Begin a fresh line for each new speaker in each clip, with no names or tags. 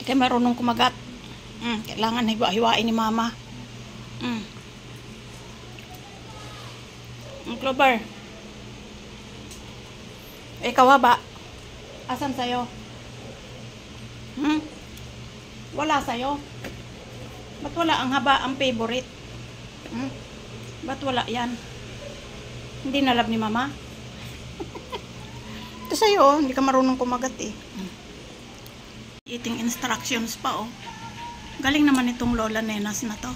Kaya marunong kumagat. Kailangan hiwa-hiwain ni mama. Clover. Ikaw haba. Asan sa'yo? Wala sa'yo. Ba't wala ang haba ang favorite? Ba't wala yan? Hindi nalab ni mama? Ito sa'yo, hindi ka marunong kumagat eh. Eating instructions pa oh. Galing naman itong Lola Nenas na to.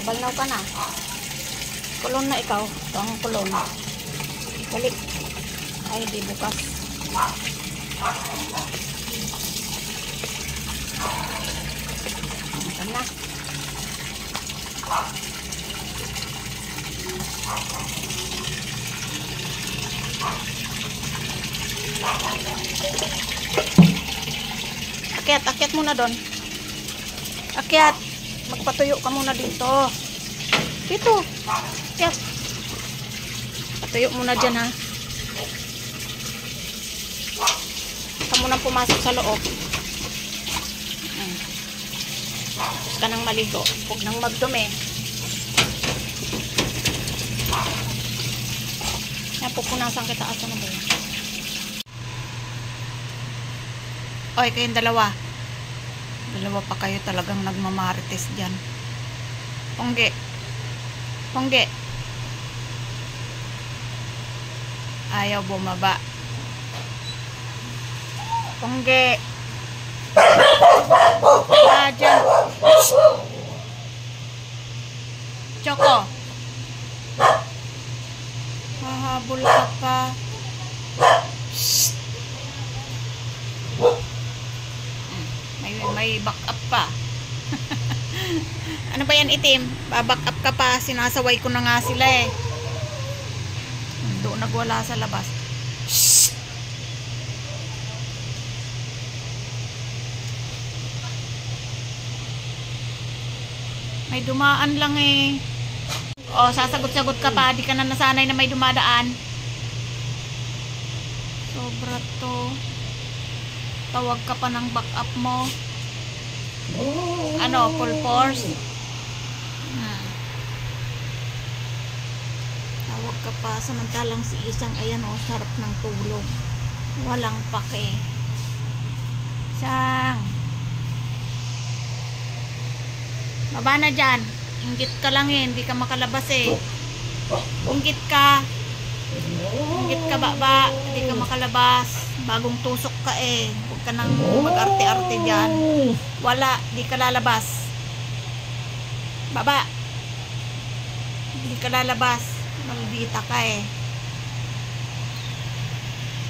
Balnaw ka na. Kulon na ikaw. Ito ang kulon. Balik. Ay, di bukas. Ayan na. Akyat, akyat muna doon. Akyat. Magpatuyo ka muna dito. Dito. Akyat. Patuyo muna dyan ha. Ka munang pumasok sa loob. Tapos ka nang maligo. Huwag nang magdumi. Yan, pupunasan kita. Asa na ba yun? Oy, kayong dalawa. Dalawa pa kayo talagang nagmamarites dyan. Pongge. Pongge. Ayaw bumaba. Pongge. Dyan. Choco. Hahabol ka pa. May back up pa. Ano ba yan itim? Back up ka pa. Sinasaway ko na nga sila eh. Doon nagwala sa labas. Shhh! May dumaan lang eh. O, sasagot-sagot ka pa. Di ka na nasanay na may dumadaan. Sobra to. Tawag ka pa ng back up mo. Ano, full force? Tawag ka pa, samantalang si isang, ayan o, sarap ng tulog. Walang pake. Sang. Baba na dyan. Inggit ka lang eh, hindi ka makalabas eh. Inggit ka. Inggit ka baba, hindi ka makalabas. Bagong tusok ka eh. Huwag ka nang mag-arte-arte dyan. Wala, di ka lalabas. Baba. Hindi ka lalabas. Maldita ka eh.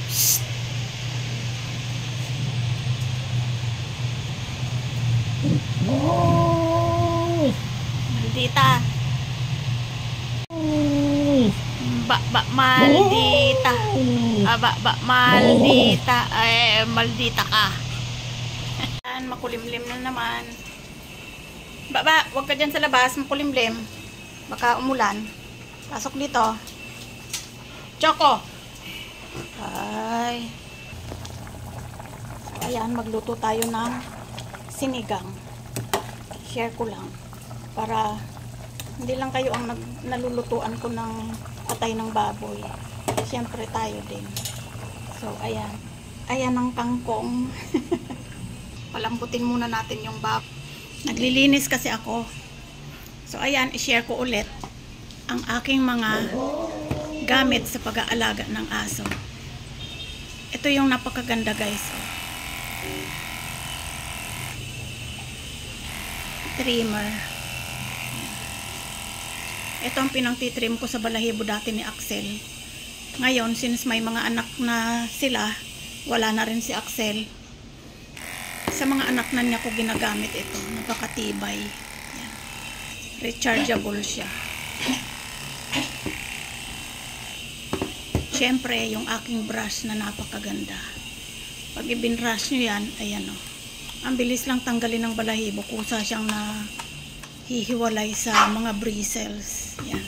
Shhh. Maldita. Maldita. Maldita. Ay, maldita ka. Makulimlim na naman. Huwag ka dyan sa labas. Makulimlim. Baka umulan. Pasok dito. Choco. Ay. So, ayan, magluto tayo ng sinigang. Share ko lang. Para hindi lang kayo ang nalulutuan ko ng patay ng baboy. Siyempre tayo din. So, ayan. Ayan ang kangkong. Palambutin muna natin yung baboy. Naglilinis kasi ako. So, ayan, i-share ko ulit ang aking mga gamit sa pag-aalaga ng aso. Ito yung napakaganda guys. Trimmer. Ito ang pinang-titrim ko sa balahibo dati ni Axel. Ngayon, since may mga anak na sila, wala na rin si Axel. Sa mga anak na niya ko ginagamit ito. Napakatibay. Yan. Rechargeable siya. Siyempre, yung aking brush na napakaganda. Pag ibinrush nyo yan, ayan o. Ang bilis lang tanggalin ng balahibo. Kusa siyang hihiwalay sa mga bristles. Yan.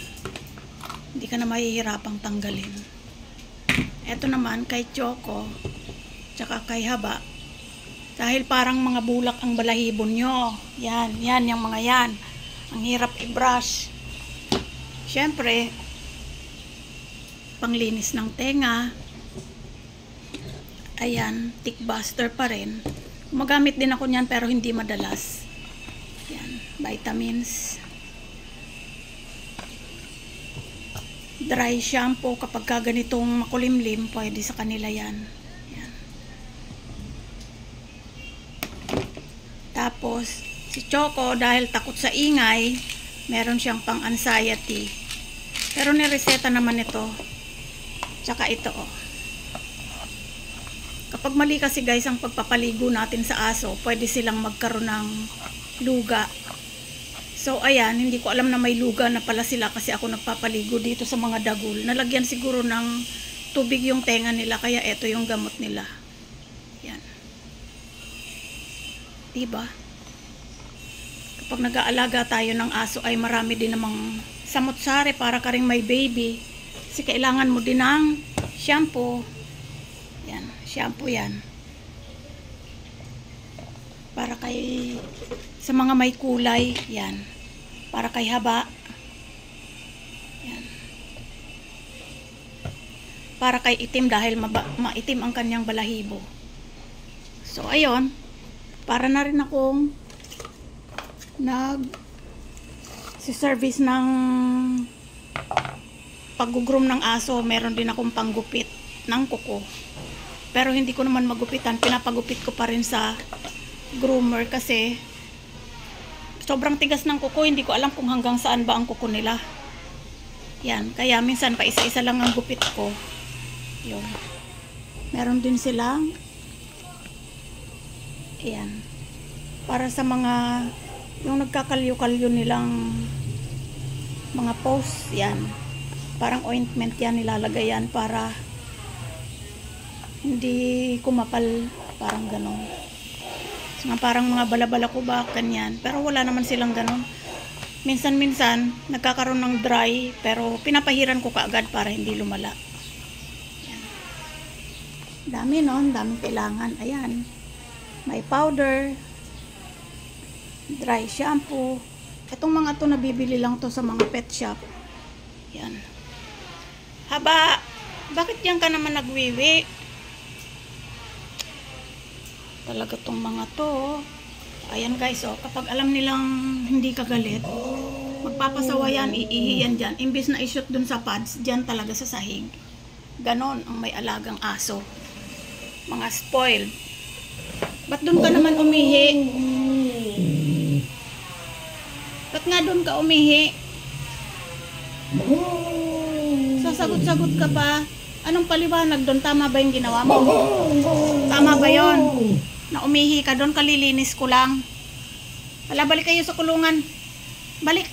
Hindi ka na mahihirapang tanggalin. Ito naman kay Choco, tsaka kay Haba. Dahil parang mga bulak ang balahibo nyo. Yan, yan, yung mga yan. Ang hirap i-brush. Siyempre, panglinis ng tenga. Ayan, tick buster pa rin. Gumagamit din ako niyan pero hindi madalas. Yan, vitamins. Dry shampoo kapag ganitong makulimlim, pwede sa kanila yan. Yan. Tapos, si Choco, dahil takot sa ingay, meron siyang pang-anxiety. Pero nireseta naman ito. Tsaka ito, oh. Kapag mali kasi guys ang pagpapaligo natin sa aso, pwede silang magkaroon ng luga. So ayan, hindi ko alam na may luga na pala sila kasi ako nagpapaligo dito sa mga dagul. Nalagyan siguro ng tubig yung tenga nila, kaya ito yung gamot nila. Yan. Diba? Kapag nag-aalaga tayo ng aso ay marami din namang samot-sari para ka ring may baby. Kasi kailangan mo din ng shampoo. Yan, shampoo yan. Para kay sa mga may kulay, yan. Para kay Haba. Yan. Para kay itim dahil maitim ang kanyang balahibo. So ayun, para na rin akong si-service ng pag-groom ng aso. Meron din akong panggupit ng kuko. Pero hindi ko naman magupitan, pinapagupit ko pa rin sa groomer kasi sobrang tigas ng kuko, hindi ko alam kung hanggang saan ba ang kuko nila. Yan, kaya minsan pa isa-isa lang ang gupit ko. Yun. Meron din silang yan. Para sa mga yung nagkakalyo-kalyo nilang mga post, yan. Parang ointment yan, nilalagay yan para hindi kumapal, parang ganon. Parang mga balabala ko ba, kanyan. Pero wala naman silang ganon. Minsan-minsan, nagkakaroon ng dry, pero pinapahiran ko kaagad para hindi lumala. Yan. Dami no, daming kailangan. Ayan. May powder, dry shampoo. Itong mga to nabibili lang to sa mga pet shop. Yan. Haba, bakit yan ka naman nagwiwi? Talaga tong mga to. Ayan guys, oh, kapag alam nilang hindi ka galit, magpapasawa yan, iihi yan dyan. Imbis na i-shoot dun sa pads, dyan talaga sa sahig. Ganon ang may alagang aso. Mga spoiled. Ba't dun ka naman umihi? Ba't nga dun ka umihi? Sasagot-sagot ka pa. Anong paliwanag dun? Tama ba yung ginawa mo? Tama ba yon? Na umihi ka doon, kalilinis ko lang. Hala, balik kayo sa kulungan. Balik.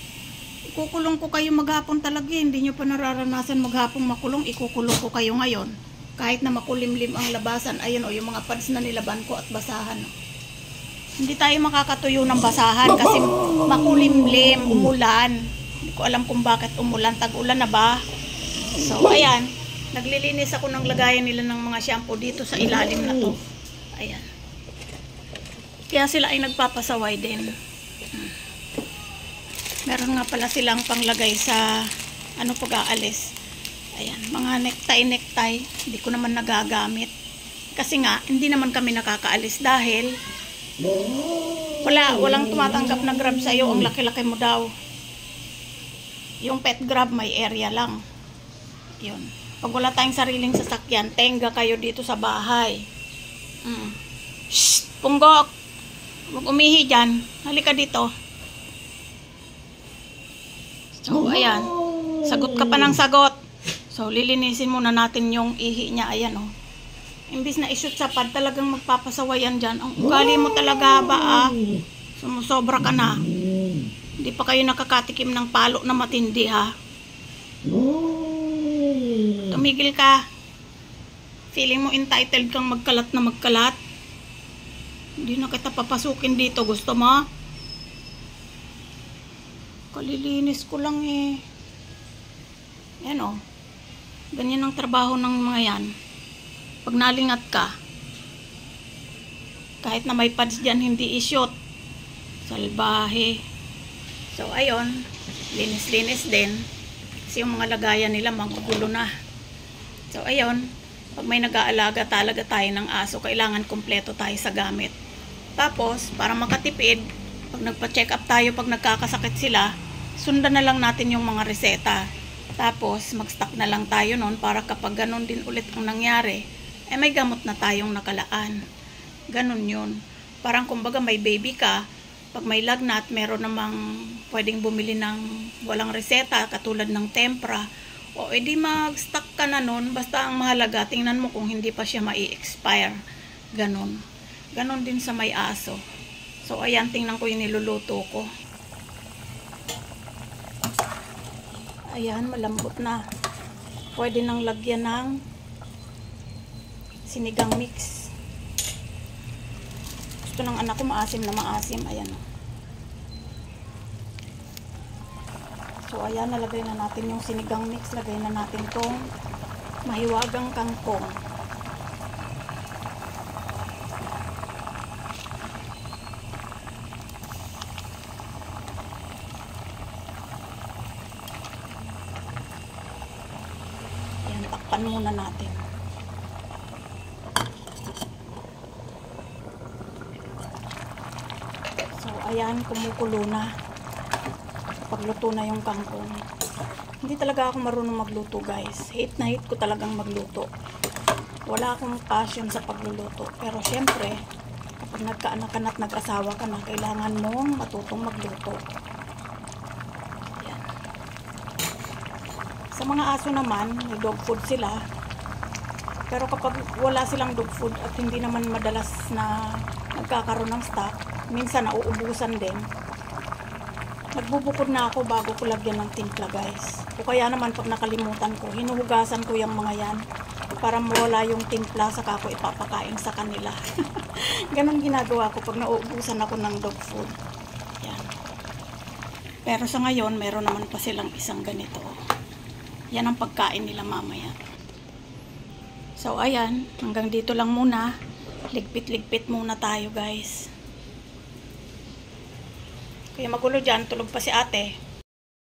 Ikukulong ko kayo maghapon talaga. Hindi nyo pa nararanasan maghapong makulong. Ikukulong ko kayo ngayon. Kahit na makulimlim ang labasan. Ayun o, yung mga pads na nilaban ko at basahan. Hindi tayo makakatuyo ng basahan kasi makulimlim, umulan. Hindi ko alam kung bakit umulan. Tag-ulan na ba? So, ayan. Naglilinis ako ng lagayan nila ng mga shampoo dito sa ilalim na to. Ayan. Kaya sila ay nagpapasaway din. Meron nga pala silang panglagay sa pag-aalis. Ayan, mga necktie. Hindi ko naman nagagamit. Kasi nga, hindi naman kami nakakaalis dahil walang tumatanggap na grab sa'yo. Ang laki-laki mo daw. Yung pet grab may area lang. Yun. Pag wala tayong sariling sasakyan, tenga kayo dito sa bahay. Shh! Punggok! Huwag umihi dyan. Halika dito. So, ayan. Sagot ka pa ng sagot. So, lilinisin muna natin yung ihi niya. Ayan, oh. Imbis na ishoot sa pad, talagang magpapasawayan dyan. Ang ugali mo talaga ba, ah? Sumusobra ka na. Hindi pa kayo nakakatikim ng palo na matindi, ha? Tumigil ka. Feeling mo entitled kang magkalat na magkalat? Hindi na kita papasukin dito. Gusto mo? Kalilinis ko lang eh. Yan o. Ganyan ang trabaho ng mga yan. Pag nalingat ka, kahit na may pads dyan, hindi i-shoot. Salbahe. So, ayun. Linis-linis din. Kasi yung mga lagayan nila, magugulo na. So, ayun. Pag may nag-aalaga talaga tayo ng aso, kailangan kompleto tayo sa gamit. Tapos, para makatipid, pag nagpa-check up tayo, pag nagkakasakit sila, sundan na lang natin yung mga reseta. Tapos, mag-stock na lang tayo nun para kapag ganun din ulit ang nangyari, eh may gamot na tayong nakalaan. Ganun yun. Parang kumbaga may baby ka, pag may lagnat, meron namang pwedeng bumili ng walang reseta, katulad ng Tempra, o edi mag-stock ka na nun, basta ang mahalaga, tingnan mo kung hindi pa siya mai-expire. Ganun. Ganun din sa may aso. So, ayan, tingnan ko yung niluluto ko. Ayan, malambot na. Pwede nang lagyan ng sinigang mix. Gusto ng anak ko maasim na maasim. Ayan. So, ayan, nalagay na natin yung sinigang mix. Lagay na natin tong mahiwagang kangkong. Ayan, takpan muna natin. So, ayan, kumukulo na. Pagluto na yung kangkong. Hindi talaga ako marunong magluto, guys. Hate na hate ko talagang magluto. Wala akong passion sa pagluluto. Pero syempre, kapag nagkaanak ka na at nag-asawa ka na, kailangan mong matutong magluto. Yan. Sa mga aso naman, may dog food sila. Pero kapag wala silang dog food at hindi naman madalas na nagkakaroon ng stock, minsan nauubusan din. Nagbubukod na ako bago ko lagyan ng timpla, guys. O kaya naman pag nakalimutan ko, hinuhugasan ko yung mga yan para mawala yung timpla, saka ko ipapakain sa kanila. Ganon ginagawa ko pag nauubusan ako ng dog food. Yan. Pero sa ngayon, meron naman pa silang isang ganito. Yan ang pagkain nila mamaya. So, ayan. Hanggang dito lang muna. Ligpit-ligpit muna tayo, guys. Kaya magulo dyan, tulog pa si ate.